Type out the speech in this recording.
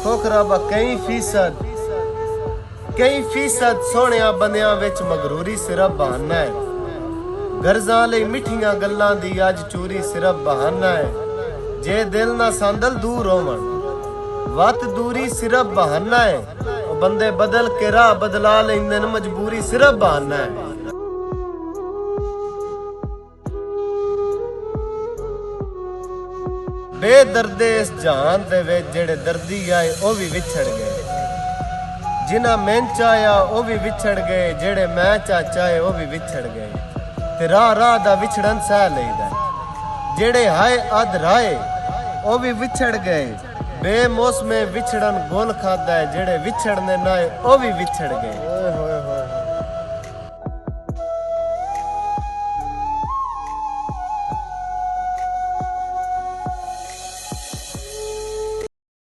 खोखरा बा कई फीसद सोहणिया बंदियां विच मगरूरी सिर्फ बहाना है। गर्जां लई मिठियां गल्लां दी अज चूरी सिर्फ बहाना है। जे दिल ना सांदल दूर होवन वत दूरी सिर्फ बहाना है। ओ बंदे बदल के राह बदला लैंदे न मजबूरी सिर्फ बहाना है। बेदर्दे इस जहान दे विच जेड़े दर्दी आए ओ भी विछड़ गए। जिन्हां मैं चाया ओ भी विछड़ गए। जेड़े मैं चाहे ओ भी विछड़ गए। ते राह राह दा विछड़न सह लईदा। जेड़े हाय अध राहे ओ भी विछड़ गए। बेमौसमे विछड़न गोल खादा है। जेड़े विछड़ने नाए ओ भी विछड़ गए।